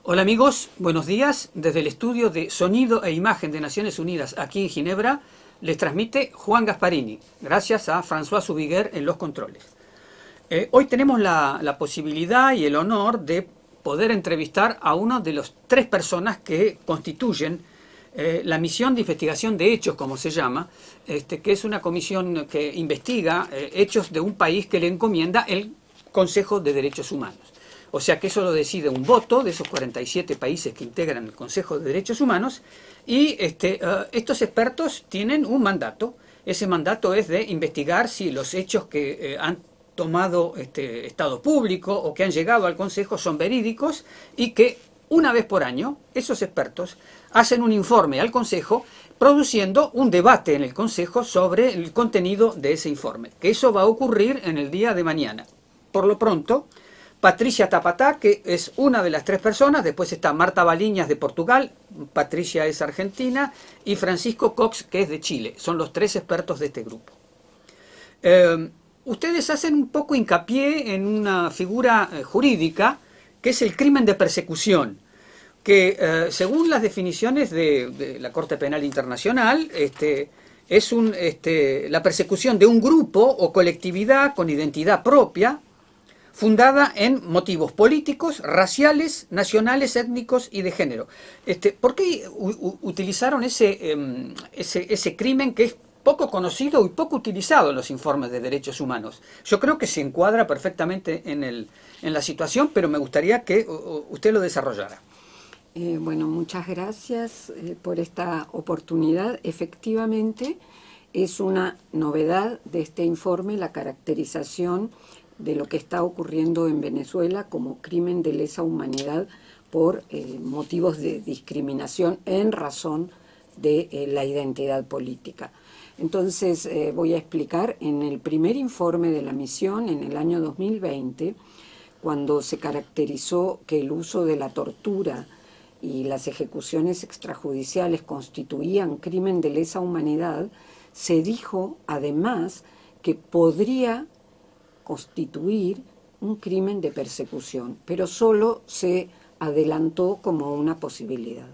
Hola amigos, buenos días. Desde el estudio de Sonido e Imagen de Naciones Unidas aquí en Ginebra, les transmite Juan Gasparini, gracias a François Zubiguer en los controles. Hoy tenemos la posibilidad y el honor de poder entrevistar a una de las tres personas que constituyen la misión de investigación de hechos, como se llama, que es una comisión que investiga hechos de un país que le encomienda el Consejo de Derechos Humanos. O sea que eso lo decide un voto de esos 47 países que integran el Consejo de Derechos Humanos y estos expertos tienen un mandato. Ese mandato es de investigar si los hechos que han tomado estado público o que han llegado al Consejo son verídicos y que una vez por año esos expertos hacen un informe al Consejo produciendo un debate en el Consejo sobre el contenido de ese informe, que eso va a ocurrir en el día de mañana. Por lo pronto, Patricia Tapatá, que es una de las tres personas, después está Marta Baliñas de Portugal, Patricia es argentina, y Francisco Cox, que es de Chile. Son los tres expertos de este grupo. Ustedes hacen un poco hincapié en una figura jurídica, que es el crimen de persecución, que según las definiciones de la Corte Penal Internacional, es la persecución de un grupo o colectividad con identidad propia, fundada en motivos políticos, raciales, nacionales, étnicos y de género. ¿Por qué utilizaron ese crimen que es poco conocido y poco utilizado en los informes de derechos humanos? Yo creo que se encuadra perfectamente en la situación, pero me gustaría que usted lo desarrollara. Bueno, muchas gracias por esta oportunidad. Efectivamente, es una novedad de este informe la caracterización de lo que está ocurriendo en Venezuela como crimen de lesa humanidad por motivos de discriminación en razón de la identidad política. Entonces voy a explicar, en el primer informe de la misión, en el año 2020, cuando se caracterizó que el uso de la tortura y las ejecuciones extrajudiciales constituían crimen de lesa humanidad, se dijo además que podría constituir un crimen de persecución, pero solo se adelantó como una posibilidad.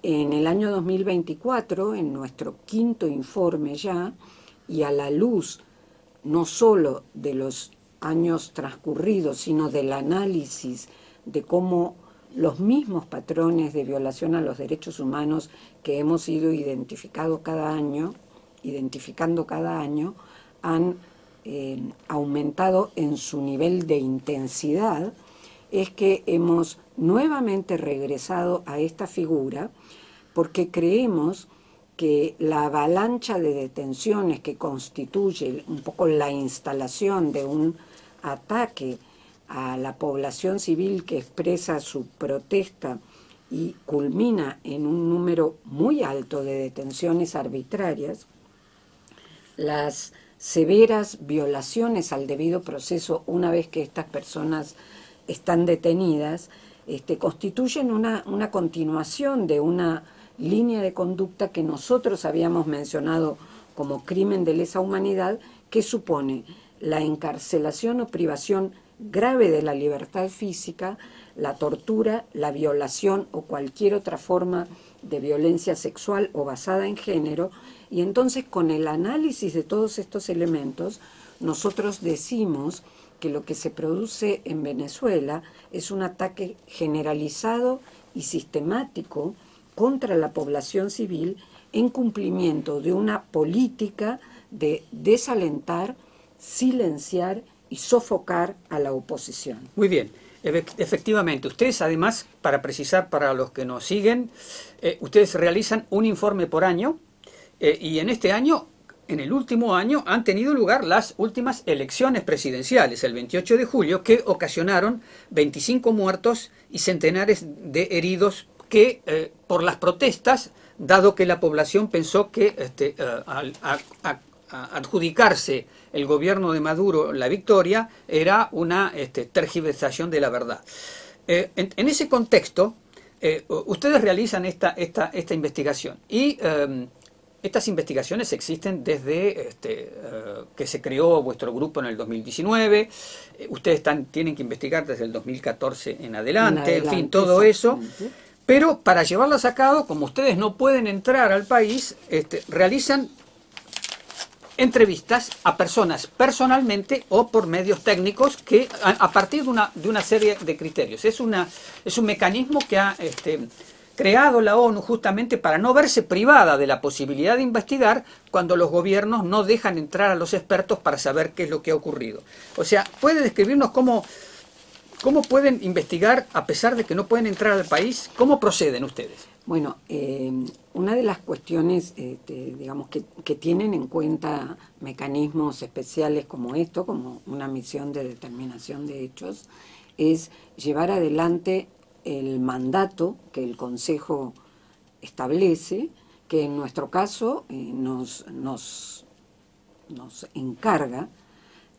En el año 2024, en nuestro quinto informe ya, y a la luz no solo de los años transcurridos, sino del análisis de cómo los mismos patrones de violación a los derechos humanos que hemos ido identificando cada año, han aumentado en su nivel de intensidad, es que hemos nuevamente regresado a esta figura porque creemos que la avalancha de detenciones que constituye un poco la instalación de un ataque a la población civil que expresa su protesta y culmina en un número muy alto de detenciones arbitrarias, las severas violaciones al debido proceso una vez que estas personas están detenidas, constituyen una continuación de una línea de conducta que nosotros habíamos mencionado como crimen de lesa humanidad, que supone la encarcelación o privación grave de la libertad física, la tortura, la violación o cualquier otra forma de violencia sexual o basada en género. Y entonces, con el análisis de todos estos elementos, nosotros decimos que lo que se produce en Venezuela es un ataque generalizado y sistemático contra la población civil en cumplimiento de una política de desalentar, silenciar y sofocar a la oposición. Muy bien. Efectivamente, ustedes además, para precisar para los que nos siguen, ustedes realizan un informe por año y en este año, en el último año, han tenido lugar las últimas elecciones presidenciales, el 28 de julio, que ocasionaron 25 muertos y centenares de heridos que por las protestas, dado que la población pensó que al adjudicarse el gobierno de Maduro la victoria era una tergiversación de la verdad. En ese contexto, ustedes realizan esta investigación y estas investigaciones existen desde que se creó vuestro grupo en el 2019, ustedes tienen que investigar desde el 2014 en adelante, en fin, todo eso. Pero para llevarlas a cabo, como ustedes no pueden entrar al país, realizan entrevistas a personas personalmente o por medios técnicos que a partir de una serie de criterios. Es un mecanismo que ha creado la ONU justamente para no verse privada de la posibilidad de investigar cuando los gobiernos no dejan entrar a los expertos para saber qué es lo que ha ocurrido. O sea, ¿puede describirnos cómo pueden investigar a pesar de que no pueden entrar al país? ¿Cómo proceden ustedes? Bueno, una de las cuestiones, digamos, que tienen en cuenta mecanismos especiales como esto, como una misión de determinación de hechos, es llevar adelante el mandato que el Consejo establece, que en nuestro caso nos encarga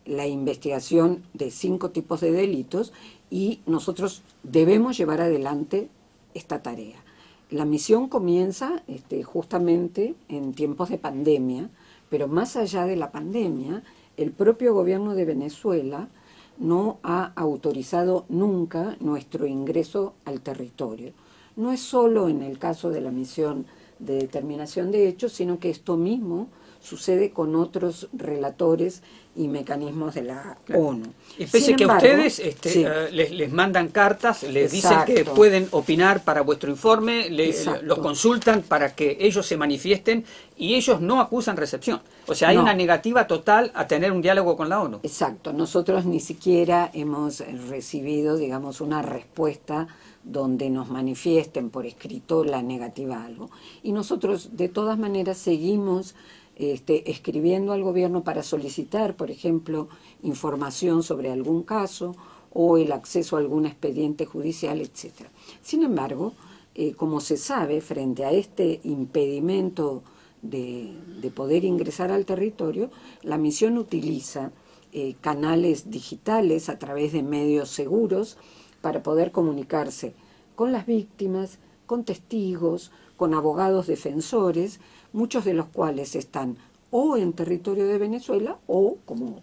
la investigación de 5 tipos de delitos y nosotros debemos llevar adelante esta tarea. La misión comienza justamente en tiempos de pandemia, pero más allá de la pandemia, el propio gobierno de Venezuela no ha autorizado nunca nuestro ingreso al territorio. No es solo en el caso de la misión de determinación de hechos, sino que esto mismo sucede con otros relatores y mecanismos de la ONU. Y pese que a ustedes les mandan cartas, les dicen que pueden opinar para vuestro informe, los consultan para que ellos se manifiesten y ellos no acusan recepción. O sea, hay una negativa total a tener un diálogo con la ONU. Exacto. Nosotros ni siquiera hemos recibido, digamos, una respuesta donde nos manifiesten por escrito la negativa a algo. Y nosotros, de todas maneras, seguimos escribiendo al gobierno para solicitar, por ejemplo, información sobre algún caso o el acceso a algún expediente judicial, etc. Sin embargo, como se sabe, frente a este impedimento de poder ingresar al territorio, la misión utiliza canales digitales a través de medios seguros para poder comunicarse con las víctimas, con testigos, con abogados defensores, muchos de los cuales están o en territorio de Venezuela o, como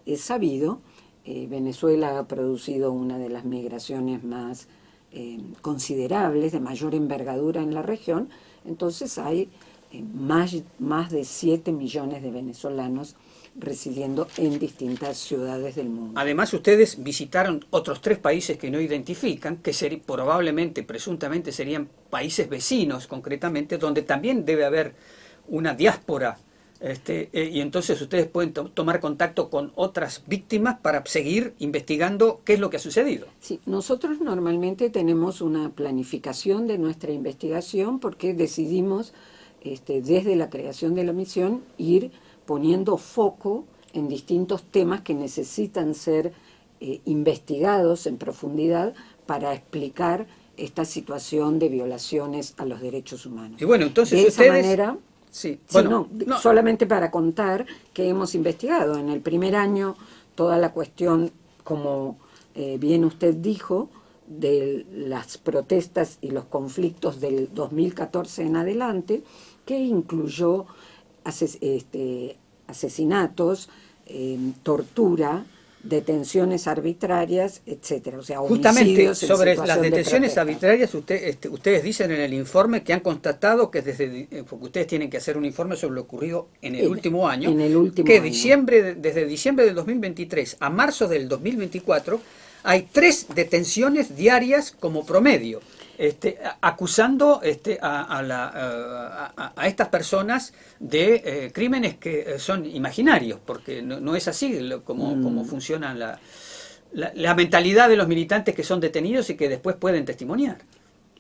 es sabido, Venezuela ha producido una de las migraciones más considerables, de mayor envergadura en la región, entonces hay más de 7 millones de venezolanos residiendo en distintas ciudades del mundo. Además, ustedes visitaron otros 3 países que no identifican, que probablemente, presuntamente, serían países vecinos, concretamente, donde también debe haber una diáspora, y entonces ustedes pueden tomar contacto con otras víctimas para seguir investigando qué es lo que ha sucedido. Sí, nosotros normalmente tenemos una planificación de nuestra investigación porque decidimos, desde la creación de la misión, ir poniendo foco en distintos temas que necesitan ser investigados en profundidad para explicar esta situación de violaciones a los derechos humanos. Y bueno, entonces de ustedes... esa manera, solamente para contar que hemos investigado en el primer año toda la cuestión, como bien usted dijo, de las protestas y los conflictos del 2014 en adelante, que incluyó asesinatos, tortura, detenciones arbitrarias, etcétera. O sea, justamente sobre las detenciones arbitrarias, ustedes dicen en el informe que han constatado que porque ustedes tienen que hacer un informe sobre lo ocurrido en el último año, desde diciembre del 2023 a marzo del 2024 hay 3 detenciones diarias como promedio. Acusando a estas personas de crímenes que son imaginarios, porque no es así como funciona la mentalidad de los militantes que son detenidos y que después pueden testimoniar.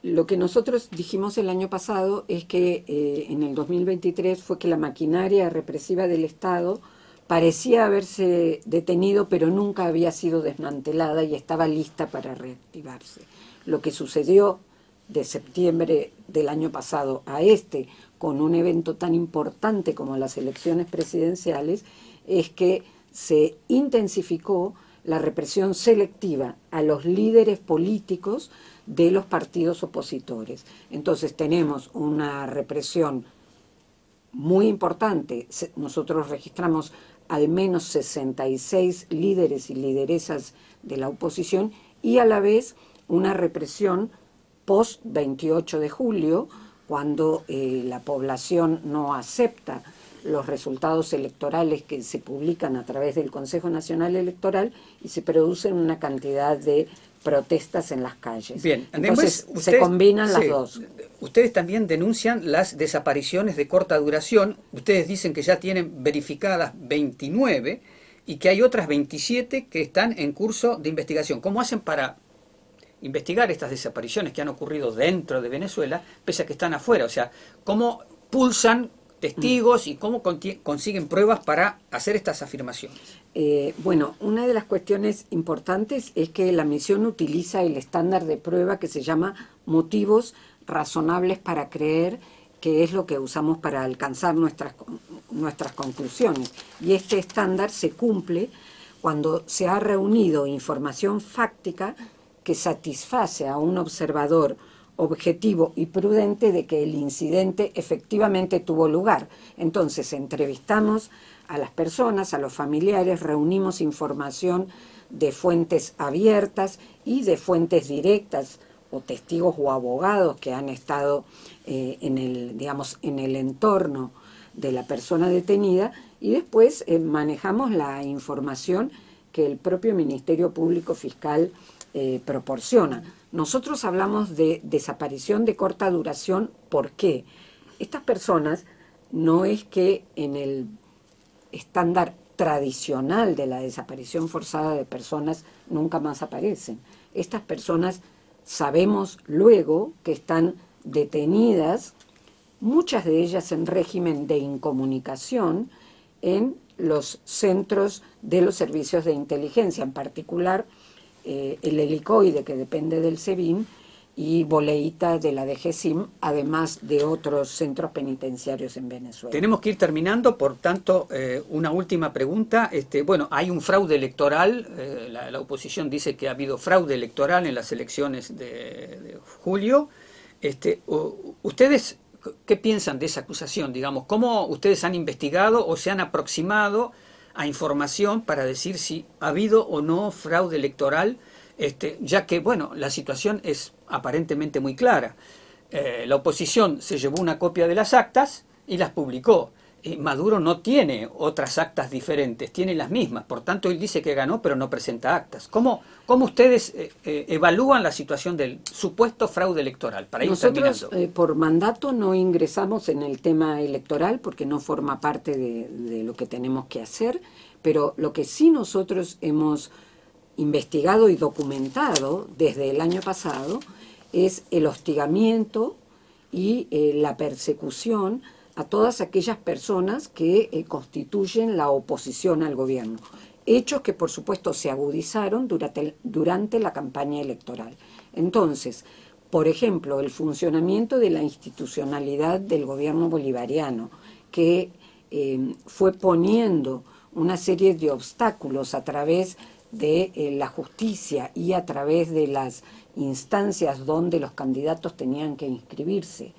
Lo que nosotros dijimos el año pasado es que en el 2023 fue que la maquinaria represiva del Estado parecía haberse detenido, pero nunca había sido desmantelada y estaba lista para reactivarse. Lo que sucedió de septiembre del año pasado a con un evento tan importante como las elecciones presidenciales, es que se intensificó la represión selectiva a los líderes políticos de los partidos opositores. Entonces tenemos una represión muy importante. Nosotros registramos al menos 66 líderes y lideresas de la oposición y a la vez una represión post 28 de julio, cuando la población no acepta los resultados electorales que se publican a través del Consejo Nacional Electoral y se producen una cantidad de protestas en las calles. Bien, entonces se combinan las dos. Ustedes también denuncian las desapariciones de corta duración. Ustedes dicen que ya tienen verificadas 29 y que hay otras 27 que están en curso de investigación. ¿Cómo hacen para investigar estas desapariciones que han ocurrido dentro de Venezuela, pese a que están afuera? O sea, ¿cómo pulsan testigos y cómo consiguen pruebas para hacer estas afirmaciones? Bueno, una de las cuestiones importantes es que la misión utiliza el estándar de prueba que se llama motivos razonables para creer, que es lo que usamos para alcanzar nuestras conclusiones. Y este estándar se cumple cuando se ha reunido información fáctica que satisface a un observador objetivo y prudente de que el incidente efectivamente tuvo lugar. Entonces entrevistamos a las personas, a los familiares, reunimos información de fuentes abiertas y de fuentes directas, o testigos o abogados que han estado en el entorno de la persona detenida, y después manejamos la información que el propio Ministerio Público Fiscal proporciona. Nosotros hablamos de desaparición de corta duración. ¿Por qué? Estas personas no es que en el estándar tradicional de la desaparición forzada de personas nunca más aparecen. Estas personas sabemos luego que están detenidas, muchas de ellas en régimen de incomunicación, en los centros de los servicios de inteligencia, en particular el helicoide, que depende del SEBIN, y Boleíta de la DGCIM, además de otros centros penitenciarios en Venezuela. Tenemos que ir terminando, por tanto, una última pregunta. Bueno, hay un fraude electoral, la oposición dice que ha habido fraude electoral en las elecciones de julio. ¿Ustedes qué piensan de esa acusación? Digamos, ¿cómo ustedes han investigado o se han aproximado a información para decir si ha habido o no fraude electoral? Ya que, bueno, la situación es aparentemente muy clara. La oposición se llevó una copia de las actas y las publicó. Maduro no tiene otras actas diferentes, tiene las mismas. Por tanto, él dice que ganó, pero no presenta actas. ¿Cómo ustedes evalúan la situación del supuesto fraude electoral? Para ir Nosotros, por mandato, no ingresamos en el tema electoral porque no forma parte de lo que tenemos que hacer, pero lo que sí nosotros hemos investigado y documentado desde el año pasado es el hostigamiento y la persecución a todas aquellas personas que constituyen la oposición al gobierno. Hechos que, por supuesto, se agudizaron durante la campaña electoral. Entonces, por ejemplo, el funcionamiento de la institucionalidad del gobierno bolivariano, que fue poniendo una serie de obstáculos a través de la justicia y a través de las instancias donde los candidatos tenían que inscribirse,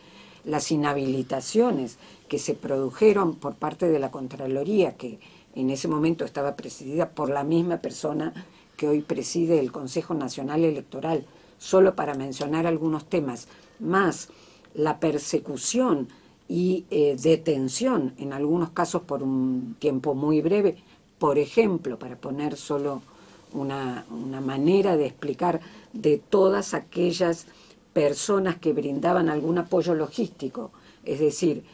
las inhabilitaciones que se produjeron por parte de la Contraloría, que en ese momento estaba presidida por la misma persona que hoy preside el Consejo Nacional Electoral, solo para mencionar algunos temas, más la persecución y detención, en algunos casos por un tiempo muy breve. Por ejemplo, para poner solo una manera de explicar, de todas aquellas personas que brindaban algún apoyo logístico, es decir,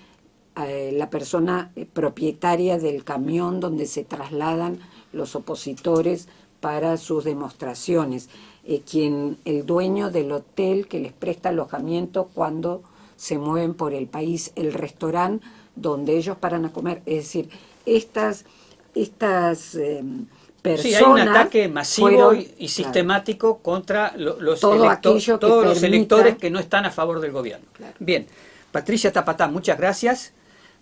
la persona propietaria del camión donde se trasladan los opositores para sus demostraciones, el dueño del hotel que les presta alojamiento cuando se mueven por el país, el restaurante donde ellos paran a comer. Es decir, estas personas... Sí, hay un ataque masivo y sistemático contra todos los electores que no están a favor del gobierno. Claro. Bien, Patricia Tapatá, muchas gracias.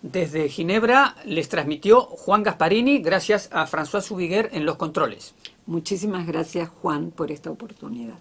Desde Ginebra les transmitió Juan Gasparini, gracias a François Zubiguer en los controles. Muchísimas gracias, Juan, por esta oportunidad.